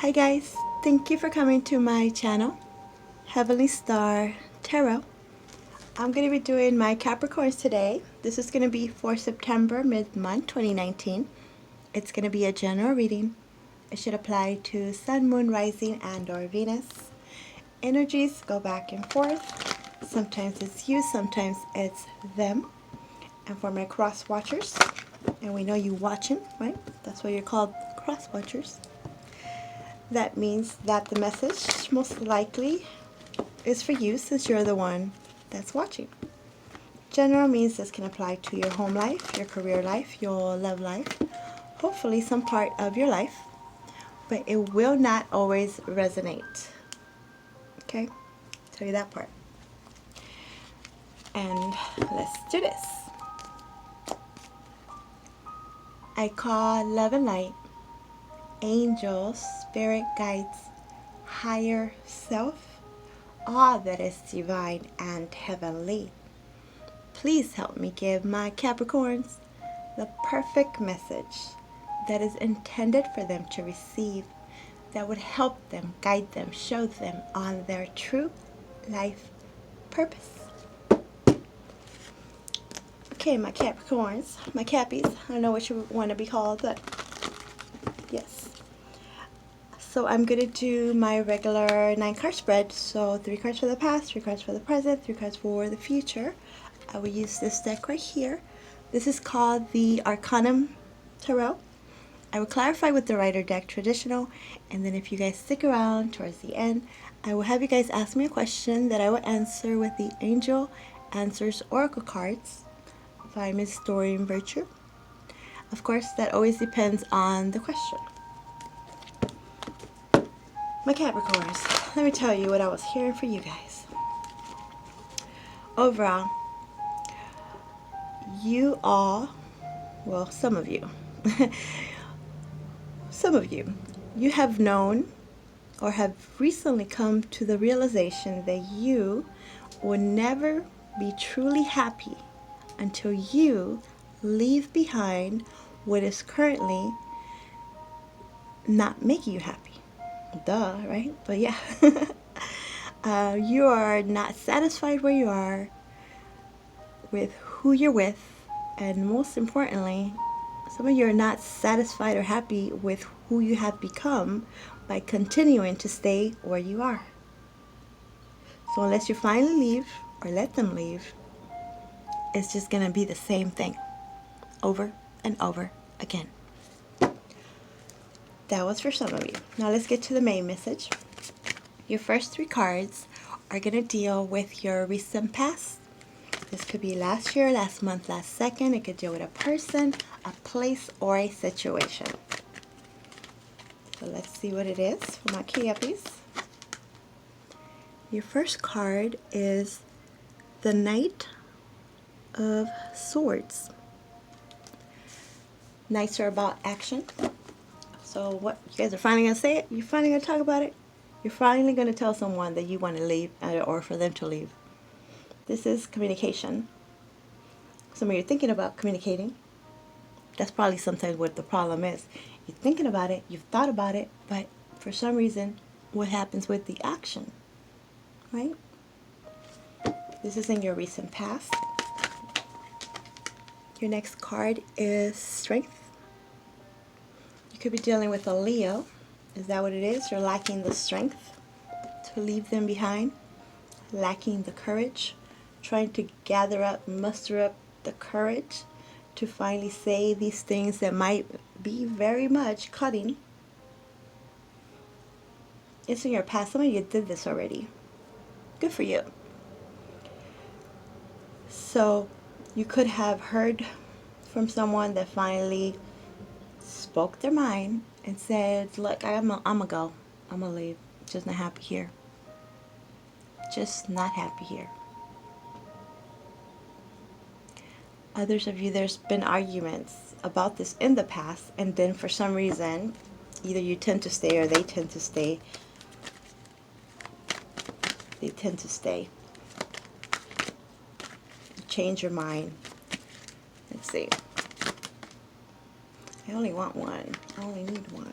Hi guys, thank you for coming to my channel, Heavenly Star Tarot. I'm going to be doing my Capricorns today. This is going to be for September mid-month 2019. It's going to be a general reading. It should apply to Sun, Moon, Rising, and or Venus. Energies go back and forth. Sometimes it's you, sometimes it's them. And for my cross watchers, and we know you watching, right? That's why you're called cross watchers. That means that the message most likely is for you since you're the one that's watching. General means this can apply to your home life, your career life, your love life, hopefully some part of your life, but it will not always resonate. Okay? Tell you that part. And let's do this. I call love and light, angels, spirit guides, higher self, all that is divine and heavenly. Please help me give my Capricorns the perfect message that is intended for them to receive, that would help them, guide them, show them on their true life purpose. Okay, my Capricorns, my Cappies, I don't know what you want to be called, but yes. So I'm going to do my regular 9-card spread. So 3 cards for the past, 3 cards for the present, 3 cards for the future. I will use this deck right here. This is called the Arcanum Tarot. I will clarify with the Rider deck traditional, and then if you guys stick around towards the end, I will have you guys ask me a question that I will answer with the Angel Answers Oracle cards by Miss Doreen Virtue. Of course, that always depends on the question. My Capricorns, let me tell you what I was hearing for you guys. Overall, you all, well, some of you, you have known or have recently come to the realization that you will never be truly happy until you leave behind what is currently not making you happy. Duh, right? But yeah. You are not satisfied where you are with who you're with, and most importantly, some of you are not satisfied or happy with who you have become by continuing to stay where you are. So unless you finally leave or let them leave, it's just going to be the same thing over and over again. That was for some of you. Now let's get to the main message. Your first 3 cards are going to deal with your recent past. This could be last year, last month, last second. It could deal with a person, a place, or a situation. So let's see what it is for my Cappies. Your first card is the Knight of Swords. Knights are about action. So what, you guys are finally going to say it? You're finally going to talk about it? You're finally going to tell someone that you want to leave or for them to leave. This is communication. Some of you are thinking about communicating. That's probably sometimes what the problem is. You're thinking about it, you've thought about it, but for some reason, what happens with the action? Right? This is in your recent past. Your next card is Strength. You could be dealing with a Leo. Is that what it is? You're lacking the strength to leave them behind, lacking the courage, trying to gather up, muster up the courage to finally say these things that might be very much cutting. It's in your past. Some of you did this already. Good for you. So you could have heard from someone that finally spoke their mind and said, look, I'm gonna go. I'm gonna leave. Just not happy here. Just not happy here. Others of you, there's been arguments about this in the past, and then for some reason, either you tend to stay or they tend to stay. They tend to stay. You change your mind. Let's see. I only want one. I only need one.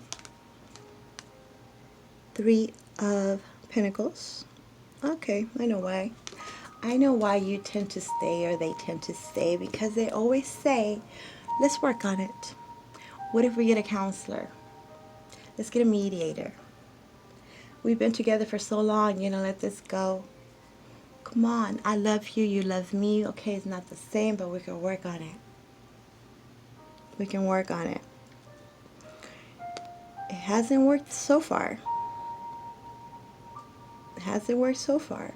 Three of Pentacles. Okay, I know why. I know why you tend to stay, or they tend to stay, because they always say, let's work on it. What if we get a counselor? Let's get a mediator. We've been together for so long, let this go. Come on, I love you, you love me. Okay, it's not the same, but we can work on it. We can work on it. It hasn't worked so far. It hasn't worked so far.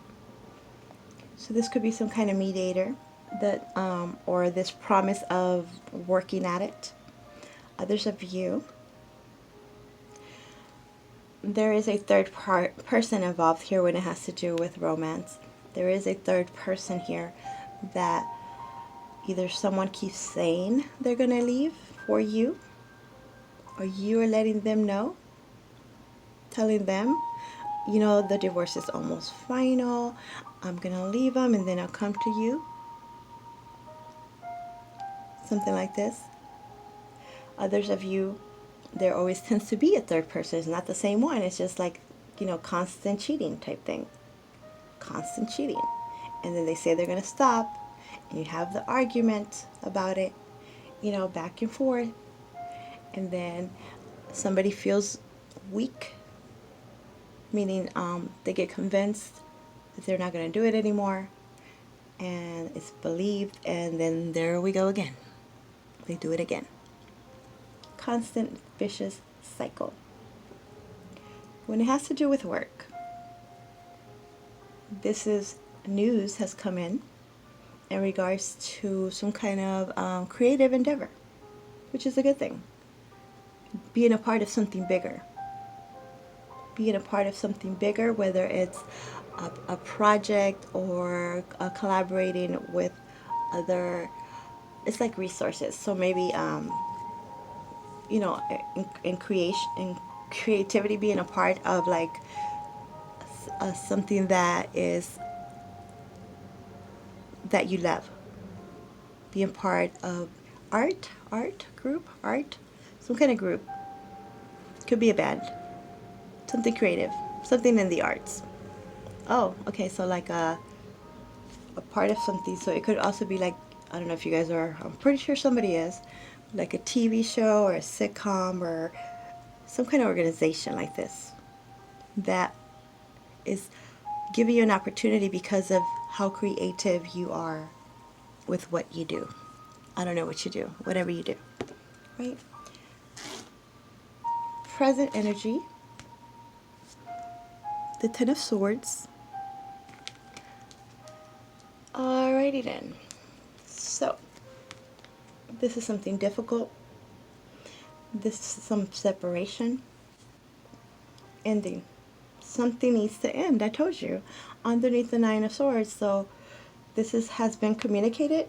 So this could be some kind of mediator that, or this promise of working at it. Others of you, there is a third person involved here when it has to do with romance. There is a third person here that either someone keeps saying they're going to leave for you, or you are letting them know, telling them, the divorce is almost final. I'm going to leave them and then I'll come to you. Something like this. Others of you, there always tends to be a third person. It's not the same one. It's just like, constant cheating type thing. Constant cheating. And then they say they're going to stop. And you have the argument about it, back and forth. And then somebody feels weak, meaning they get convinced that they're not going to do it anymore. And it's believed. And then there we go again. They do it again. Constant vicious cycle. When it has to do with work, this is news has come in regards to some kind of creative endeavor, which is a good thing. Being a part of something bigger. Being a part of something bigger, whether it's a project or collaborating with other, it's like resources. So maybe in creativity, being a part of like something that you love, being part of art group, some kind of group, could be a band, something creative, something in the arts. Oh, okay, so like a part of something. So it could also be like, I don't know if you guys are, I'm pretty sure somebody is, like a TV show or a sitcom or some kind of organization like this that is giving you an opportunity because of how creative you are with what you do. I don't know what you do, whatever you do, right? Present energy, the Ten of Swords. Alrighty then. So, this is something difficult. This is some separation, ending. Something needs to end. I told you, underneath the Nine of Swords. So this has been communicated.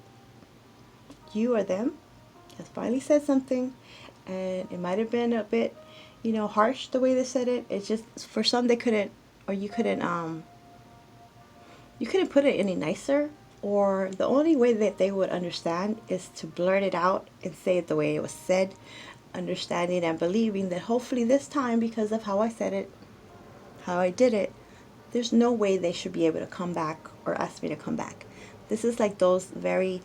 You or them has finally said something, and it might have been a bit, harsh the way they said it. It's just for some they couldn't, or you couldn't put it any nicer. Or the only way that they would understand is to blurt it out and say it the way it was said, understanding and believing that hopefully this time, because of how I said it, how I did it, there's no way they should be able to come back or ask me to come back. This is like those very,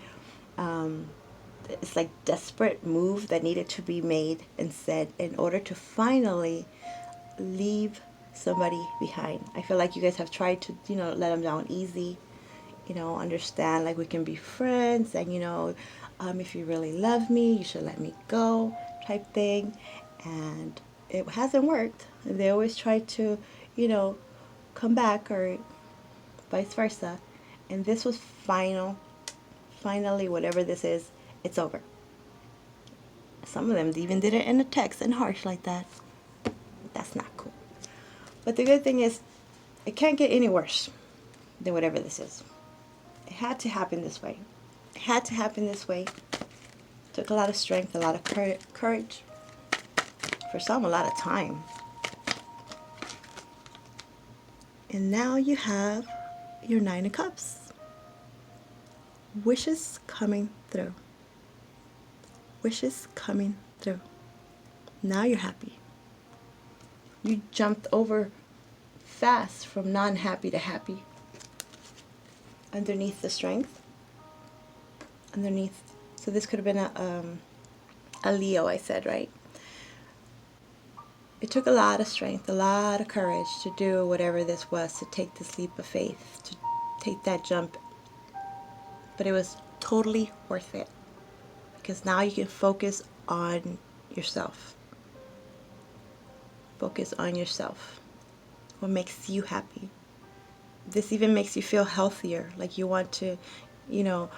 it's like desperate move that needed to be made and said in order to finally leave somebody behind. I feel like you guys have tried to, let them down easy, understand like we can be friends, and if you really love me, you should let me go type thing. And it hasn't worked. They always try to, come back, or vice versa. And this was finally, whatever this is, it's over. Some of them even did it in a text and harsh like that. That's not cool. But the good thing is, it can't get any worse than whatever this is. It had to happen this way. It had to happen this way. It took a lot of strength, a lot of courage. For some, a lot of time. And now you have your Nine of Cups. Wishes coming through. Wishes coming through. Now you're happy. You jumped over fast from non-happy to happy. Underneath the strength. Underneath. So this could have been a Leo, I said, right? It took a lot of strength, a lot of courage to do whatever this was, to take this leap of faith, to take that jump. But it was totally worth it. Because now you can focus on yourself. Focus on yourself. What makes you happy. This even makes you feel healthier. Like you want to, you know,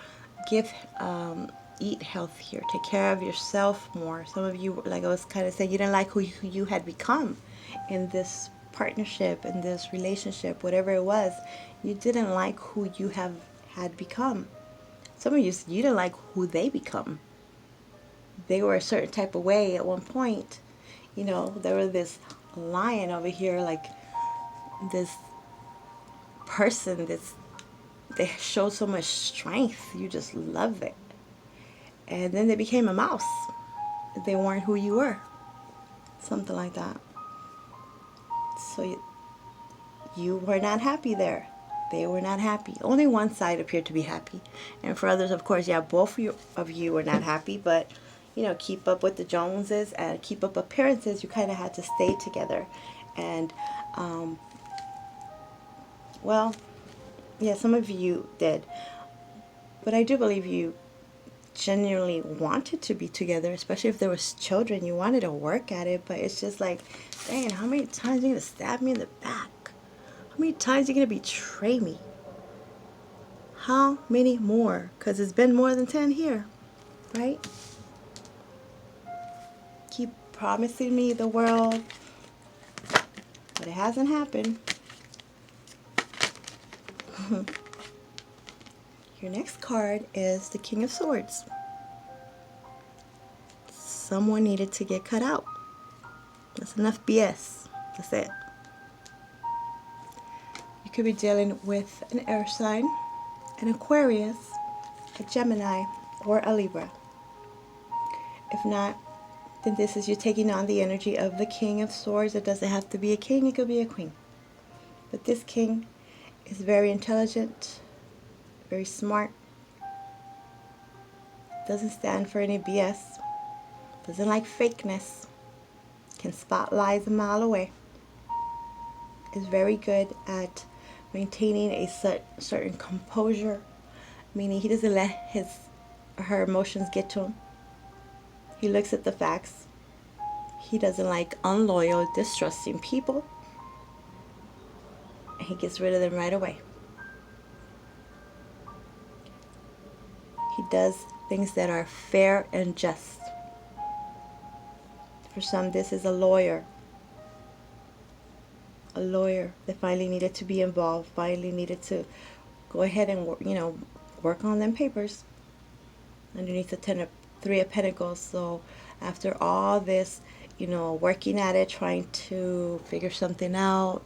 eat healthier, take care of yourself more. Some of you, like I was kind of saying, you didn't like who you had become in this partnership, in this relationship, whatever it was. You didn't like who you had become. Some of you didn't like who they become. They were a certain type of way at one point. You know, there was this lion over here, like this person, they showed so much strength. You just love it. And then they became a mouse. They weren't who you were. Something like that. So you were not happy there. They were not happy. Only one side appeared to be happy. And for others, of course, yeah, both of you were not happy. But, you know, keep up with the Joneses and keep up appearances, you kind of had to stay together. And, well, yeah, some of you did. But I do believe you genuinely wanted to be together, especially if there was children. You wanted to work at it, but it's just like, dang, how many times are you gonna stab me in the back? How many times are you gonna betray me? How many more? Because it's been more than 10 here, right? Keep promising me the world, but it hasn't happened. Your next card is the King of Swords. Someone needed to get cut out. That's enough BS. That's it. You could be dealing with an air sign, an Aquarius, a Gemini, or a Libra. If not, then this is you taking on the energy of the King of Swords. It doesn't have to be a king, it could be a queen. But this king is very intelligent, very smart, doesn't stand for any BS, doesn't like fakeness, can spot lies a mile away, is very good at maintaining a certain composure, meaning he doesn't let his or her emotions get to him. He looks at the facts. He doesn't like unloyal, distrusting people. And he gets rid of them right away. He does things that are fair and just. For some, this is a lawyer. A lawyer that finally needed to be involved, finally needed to go ahead and, work on them papers. Underneath the Three of Pentacles. So after all this, working at it, trying to figure something out,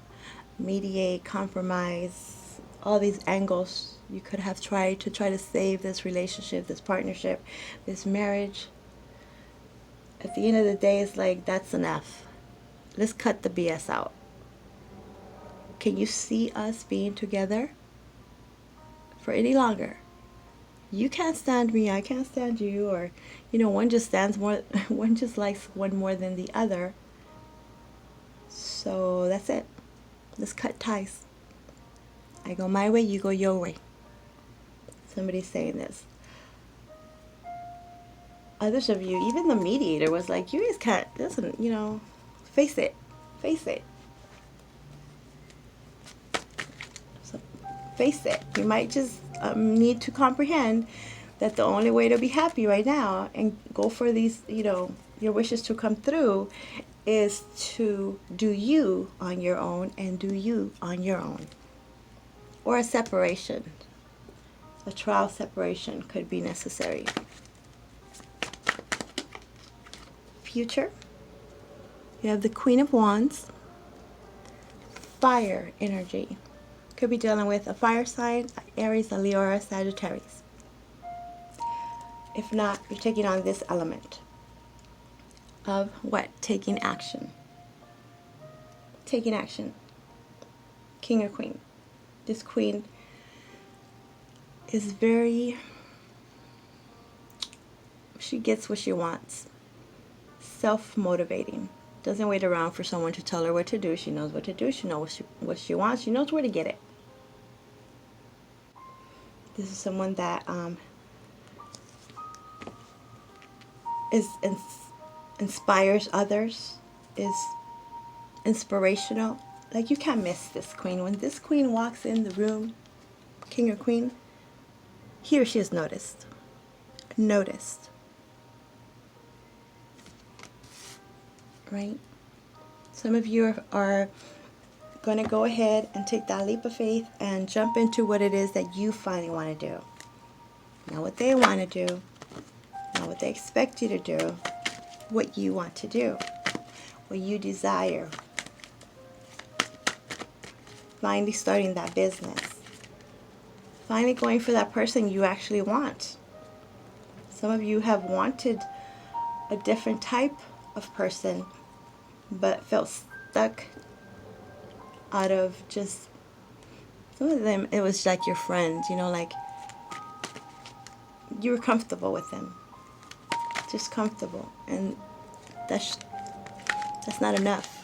mediate, compromise, all these angles you could have tried to save this relationship, this partnership, this marriage. At the end of the day, it's like, that's enough. Let's cut the BS out. Can you see us being together for any longer? You can't stand me, I can't stand you, or one just stands more, one just likes one more than the other. So that's it. Let's cut ties. I go my way, you go your way. Somebody's saying this. Others of you, even the mediator was like, you guys can't, listen, face it. So face it. You might just need to comprehend that the only way to be happy right now and go for these, your wishes to come through is to do you on your own and do you on your own. Or a separation. A trial separation could be necessary. Future. You have the Queen of Wands. Fire energy. Could be dealing with a fire sign, Aries, a Leo, or a Sagittarius. If not, you're taking on this element of what? Taking action. taking action. King or queen. This queen is very, she gets what she wants. Self-motivating. Doesn't wait around for someone to tell her what to do. She knows what to do. She knows what she wants. She knows where to get it. This is someone that inspires others, is inspirational. Like, you can't miss this queen. When this queen walks in the room, king or queen, he or she is noticed. Noticed. Right? Some of you are going to go ahead and take that leap of faith and jump into what it is that you finally want to do. Not what they want to do, not what they expect you to do, what you want to do, what you desire. Finally starting that business. Finally going for that person you actually want. Some of you have wanted a different type of person, but felt stuck out of just, some of them, it was like your friends, you know, like you were comfortable with them. Just comfortable. And that's not enough.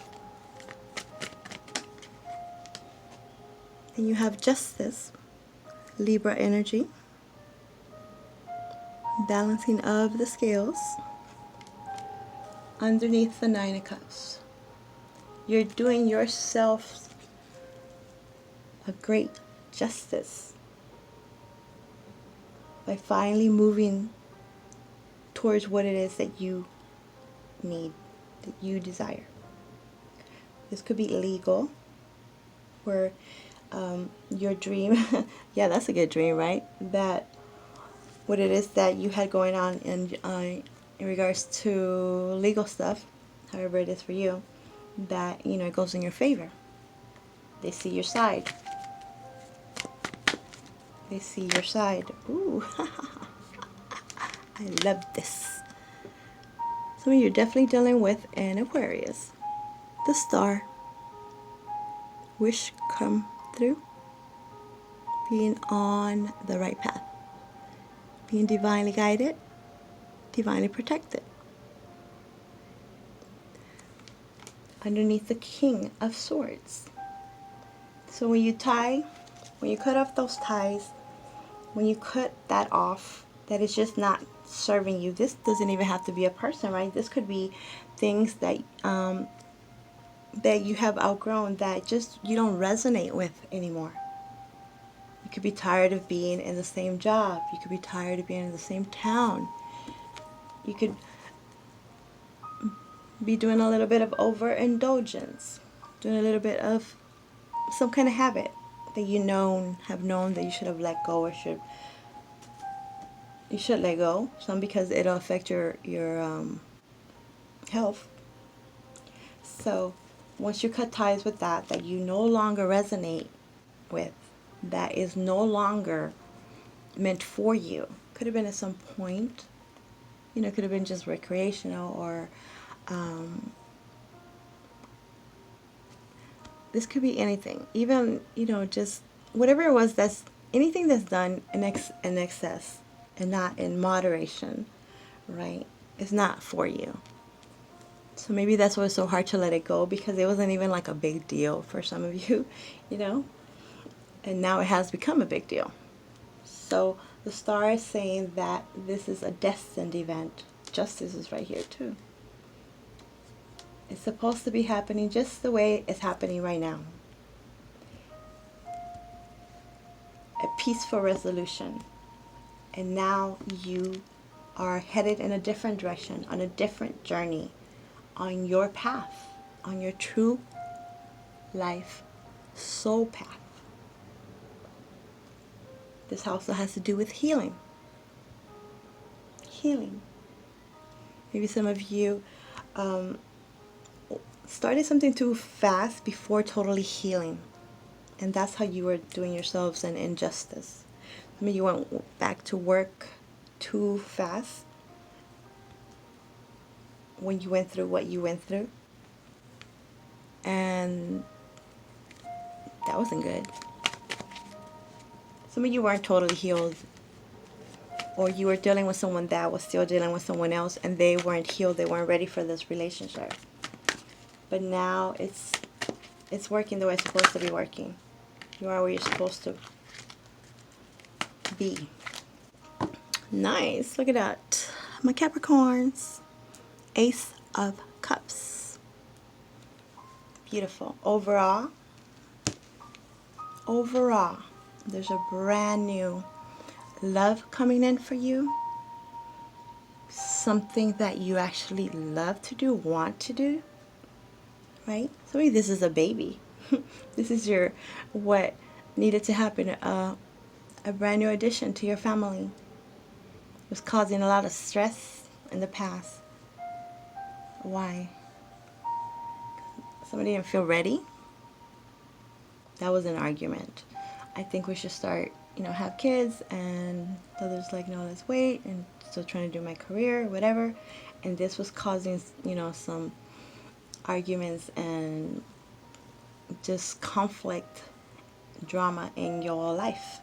And you have justice, Libra energy, balancing of the scales. Underneath the Nine of Cups, you're doing yourself a great justice by finally moving towards what it is that you need, that you desire. This could be legal, where your dream, yeah, that's a good dream, right? That what it is that you had going on in regards to legal stuff, however it is for you, that, you know, it goes in your favor. They see your side. They see your side. Ooh, I love this. Some of you are definitely dealing with an Aquarius. The Star. Wish come through. Being on the right path. Being divinely guided. Divinely protected. Underneath the King of Swords. So when you cut off those ties, when you cut that off, that is just not serving you. This doesn't even have to be a person, right? This could be things that that you have outgrown, that just you don't resonate with anymore. You could be tired of being in the same job. You could be tired of being in the same town. You could be doing a little bit of overindulgence, doing a little bit of some kind of habit that you have known that you should have let go, or you should let go. Some because it'll affect your health. So once you cut ties with that you no longer resonate with, that is no longer meant for you. Could have been at some point, you know, could have been just recreational, or this could be anything. Even, you know, just whatever it was, that's anything that's done in excess and not in moderation, right? It's not for you. So maybe that's why it's so hard to let it go, because it wasn't even like a big deal for some of you, you know? And now it has become a big deal. So the Star is saying that this is a destined event. Justice is right here too. It's supposed to be happening just the way it's happening right now. A peaceful resolution. And now you are headed in a different direction, on a different journey, on your path, on your true life soul path. This also has to do with healing. Healing. Maybe some of you started something too fast before totally healing. And that's how you were doing yourselves an injustice. I mean, you went back to work too fast when you went through what you went through. and that wasn't good. Some of you weren't totally healed, or you were dealing with someone that was still dealing with someone else, and they weren't healed, they weren't ready for this relationship. But now it's working the way it's supposed to be working. You are where you're supposed to be. Nice. Look at that. My Capricorns. Ace of Cups. Beautiful. Overall, there's a brand new love coming in for you. Something that you actually love to do, want to do. Right? So maybe this is a baby. This is what needed to happen. A brand new addition to your family. It was causing a lot of stress in the past. Why? Somebody didn't feel ready. That was an argument. I think we should start, have kids, and the other's like, no, let's wait, and still trying to do my career, whatever. And this was causing, some arguments and just conflict, drama in your life.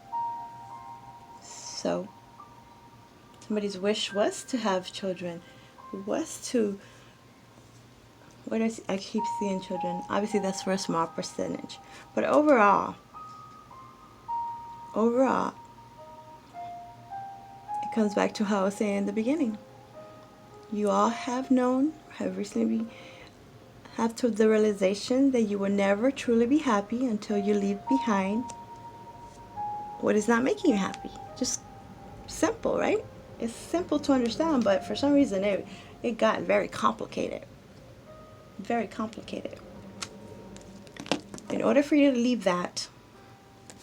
So somebody's wish was to have children, was to, I keep seeing children. Obviously that's for a small percentage, but overall, it comes back to how I was saying in the beginning. You all have recently have to the realization that you will never truly be happy until you leave behind what is not making you happy. Just simple, right? It's simple to understand, but for some reason it got very complicated. Very complicated. In order for you to leave that,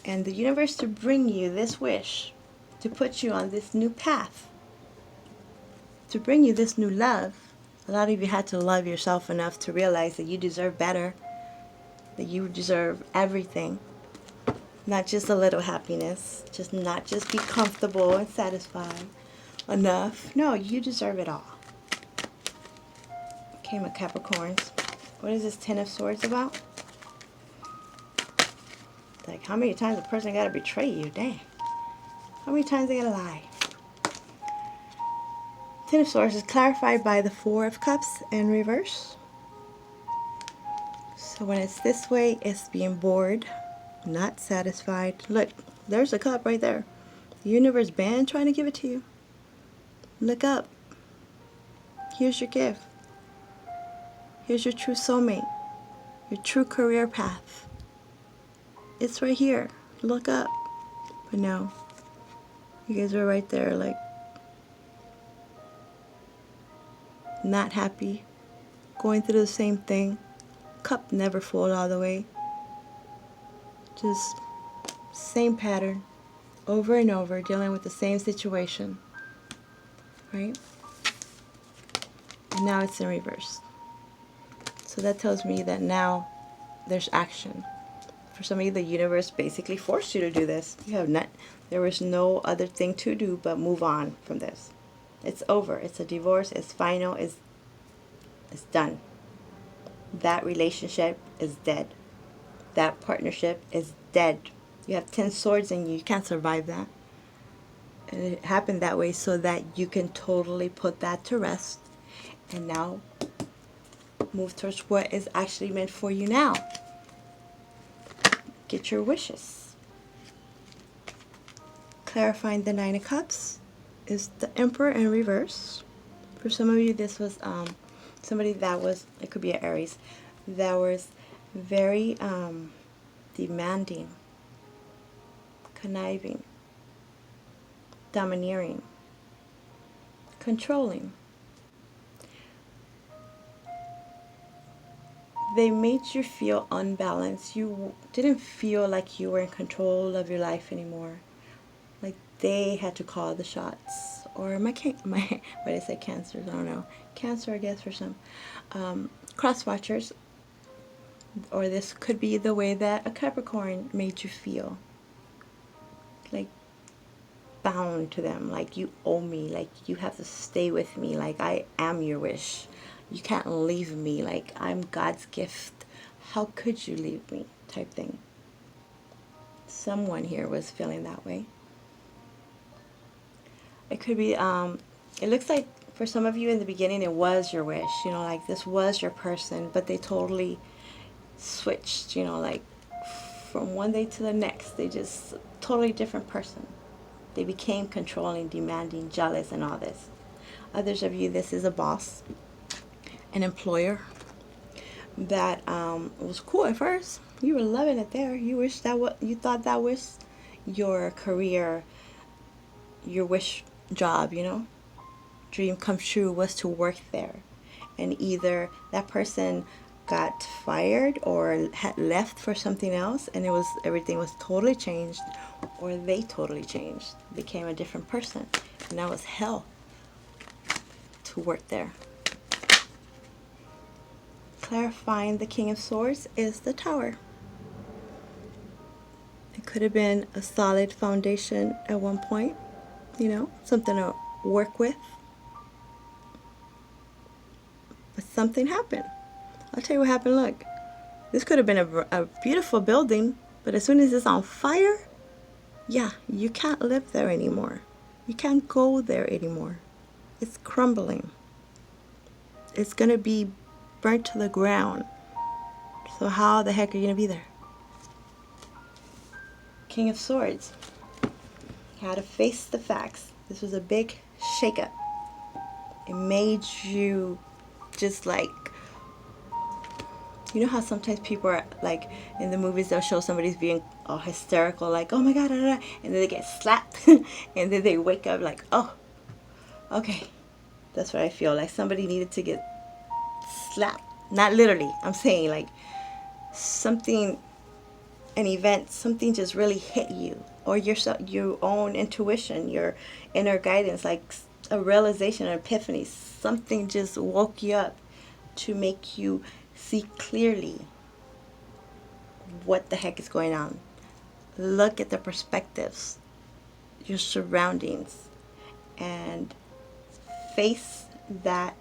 and the universe to bring you this wish, to put you on this new path, to bring you this new love, a lot of you had to love yourself enough to realize that you deserve better, that you deserve everything, not just a little happiness, not just be comfortable and satisfied enough. No, you deserve it all. Okay, my Capricorns. What is this Ten of Swords about? Like, how many times a person got to betray you? Dang. How many times they got to lie? Ten of Swords is clarified by the Four of Cups in reverse. So when it's this way, it's being bored, not satisfied. Look, there's a cup right there. The universe been trying to give it to you. Look up. Here's your gift. Here's your true soulmate. Your true career path. It's right here. Look up. But no. You guys are right there, like, not happy, going through the same thing, cup never full all the way, just same pattern, over and over, dealing with the same situation, right? And now it's in reverse. So that tells me that now there's action. For some of you, the universe basically forced you to do this. There was no other thing to do but move on from this. It's over. It's a divorce. It's final. It's done. That relationship is dead. That partnership is dead. You have 10 swords in you. You can't survive that. And it happened that way so that you can totally put that to rest. And now move towards what is actually meant for you now. Get your wishes. Clarifying the Nine of Cups is the Emperor in reverse. For some of you, this was somebody that was, it could be an Aries, that was very demanding, conniving, domineering, controlling. They made you feel unbalanced. You didn't feel like you were in control of your life anymore. Like they had to call the shots. Or what did I say, Cancers? I don't know. Cancer, I guess, for some. Cross watchers. Or this could be the way that a Capricorn made you feel. Like bound to them. Like you owe me. Like you have to stay with me. Like I am your wish. You can't leave me. Like I'm God's gift. how could you leave me type thing. Someone here was feeling that way. It could be, it looks like for some of you in the beginning it was your wish, you know, like this was your person, but they totally switched, you know, like from one day to the next, they just totally different person. They became controlling, demanding, jealous, and all this. Others of you, this is a boss, an employer that was cool at first. You were loving it there. You wish that what you thought that was your career, your wish job, you know, dream come true was to work there. And either that person got fired or had left for something else, and everything was totally changed, or they totally changed, became a different person, and that was hell to work there. Clarifying the King of Swords is the Tower. It could have been a solid foundation at one point, you know, something to work with, but something happened. I'll tell you what happened. Look, this could have been a beautiful building, but as soon as it's on fire, yeah, you can't live there anymore. You can't go there anymore. It's crumbling. It's going to be burnt to the ground. So how the heck are you going to be there? King of Swords. You had to face the facts. This was a big shakeup. It made you just like, you know how sometimes people are like in the movies, they'll show somebody's being all hysterical, like, oh my God, and then they get slapped, and then they wake up like, oh, okay. That's what I feel like. Somebody needed to get slapped. Not literally. I'm saying like something, an event, something just really hit you, or your own intuition, your inner guidance, like a realization, an epiphany. Something just woke you up to make you see clearly what the heck is going on. Look at the perspectives, your surroundings, and face that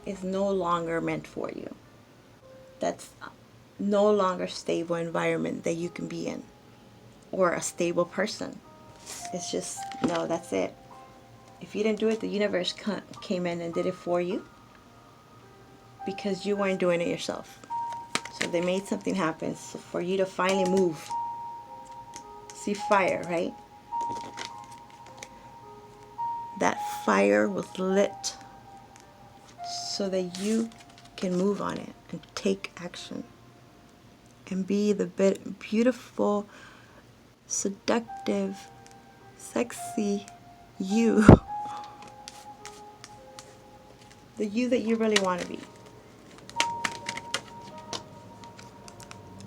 is no longer meant for you. That's no longer stable environment that you can be in, or a stable person. It's just, no, that's it. If you didn't do it, the universe came in and did it for you, because you weren't doing it yourself. So they made something happen so for you to finally move. See fire, right? That fire was lit so that you can move on it and take action and be the beautiful, seductive, sexy you. The you that you really want to be.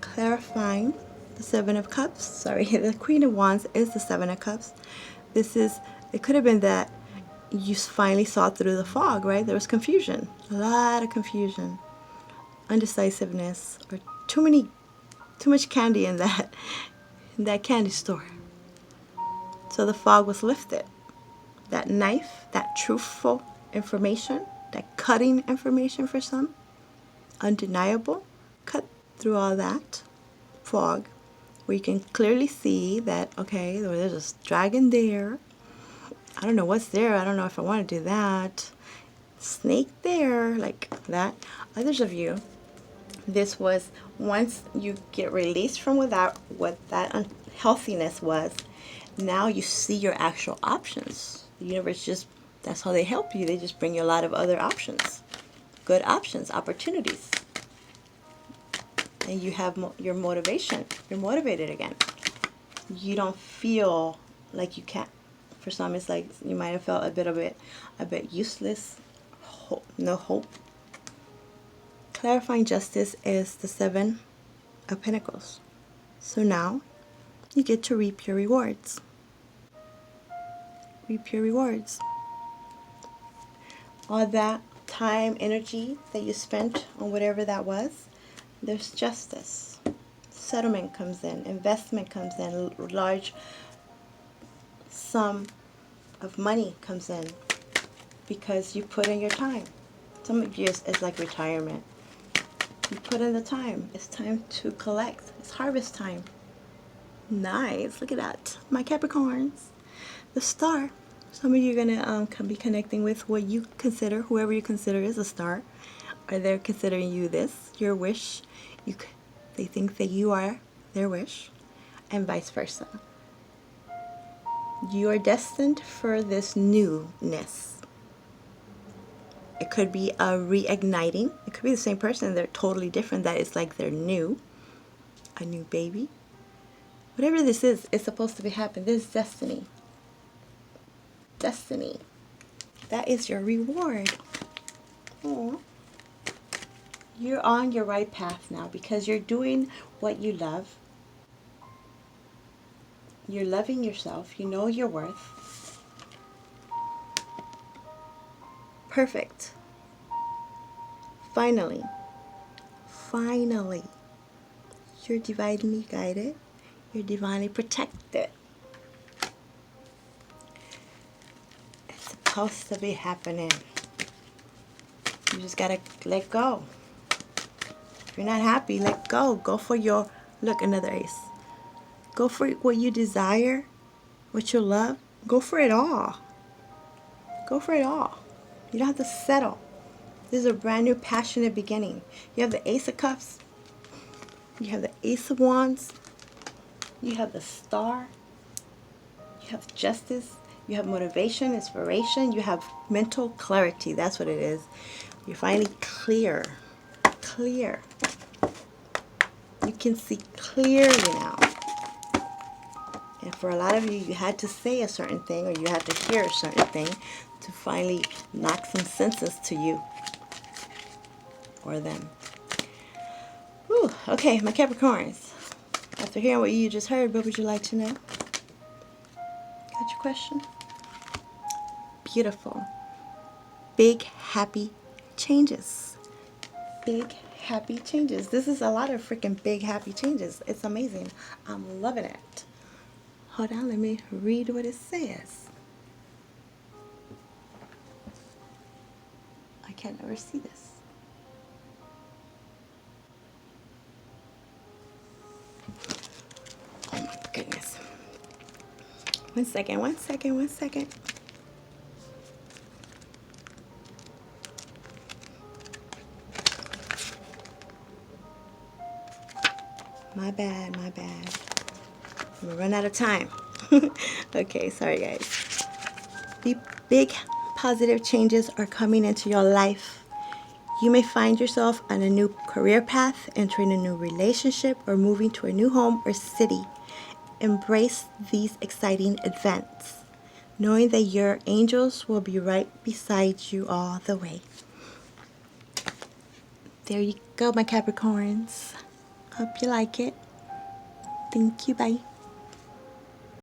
Clarifying the Seven of Cups. Sorry, the Queen of Wands is the Seven of Cups. It could have been that you finally saw through the fog, right? There was confusion, a lot of confusion, undecisiveness, or too much candy in that candy store. So the fog was lifted. That knife, that truthful information, that cutting information for some, undeniable, cut through all that fog, where you can clearly see that, okay, there's a dragon there. I don't know what's there. I don't know if I want to do that. Snake there, like that. Others of you, this was once you get released from without what that unhealthiness was, now you see your actual options. The universe just, that's how they help you. They just bring you a lot of other options. Good options, opportunities. And you have your motivation. You're motivated again. You don't feel like you can't. For some, it's like you might have felt a bit useless, no hope. Clarifying justice is the Seven of Pentacles. So now you get to reap your rewards. Reap your rewards. All that time, energy that you spent on whatever that was, there's justice. Settlement comes in, investment comes in, large sum of money comes in because you put in your time. Some of you it's like retirement. You put in the time. It's time to collect. It's harvest time. Nice. Look at that. My Capricorns. The star. Some of you are going to be connecting with what you consider, whoever you consider is a star. Or they're considering you this, your wish. They think that you are their wish. And vice versa. You are destined for this newness. It could be a reigniting. It could be the same person. They're totally different. That it's like they're new. A new baby. Whatever this is, it's supposed to be happening. This is destiny. Destiny. That is your reward. Aww. You're on your right path now because you're doing what you love. You're loving yourself. You know your worth. Perfect. Finally. Finally. You're divinely guided. You're divinely protected. It's supposed to be happening. You just gotta let go. If you're not happy, let go. Go for your, look, another ace. Go for what you desire, what you love. Go for it all. Go for it all. You don't have to settle. This is a brand new passionate beginning. You have the Ace of Cups. You have the Ace of Wands. You have the Star. You have Justice. You have motivation, inspiration. You have mental clarity. That's what it is. You're finally clear. Clear. You can see clearly now. And for a lot of you, you had to say a certain thing or you had to hear a certain thing to finally knock some senses to you or them. Whew. Okay, my Capricorns. After hearing what you just heard, what would you like to know? Got your question? Beautiful. Big, happy changes. Big, happy changes. This is a lot of freaking big, happy changes. It's amazing. I'm loving it. Hold on, let me read what it says. I can't ever see this. Oh my goodness. One second. My bad. I'm gonna run out of time. Okay, sorry guys. Big positive changes are coming into your life. You may find yourself on a new career path, entering a new relationship, or moving to a new home or city. Embrace these exciting events, knowing that your angels will be right beside you all the way. There you go, my Capricorns. Hope you like it. Thank you. Bye.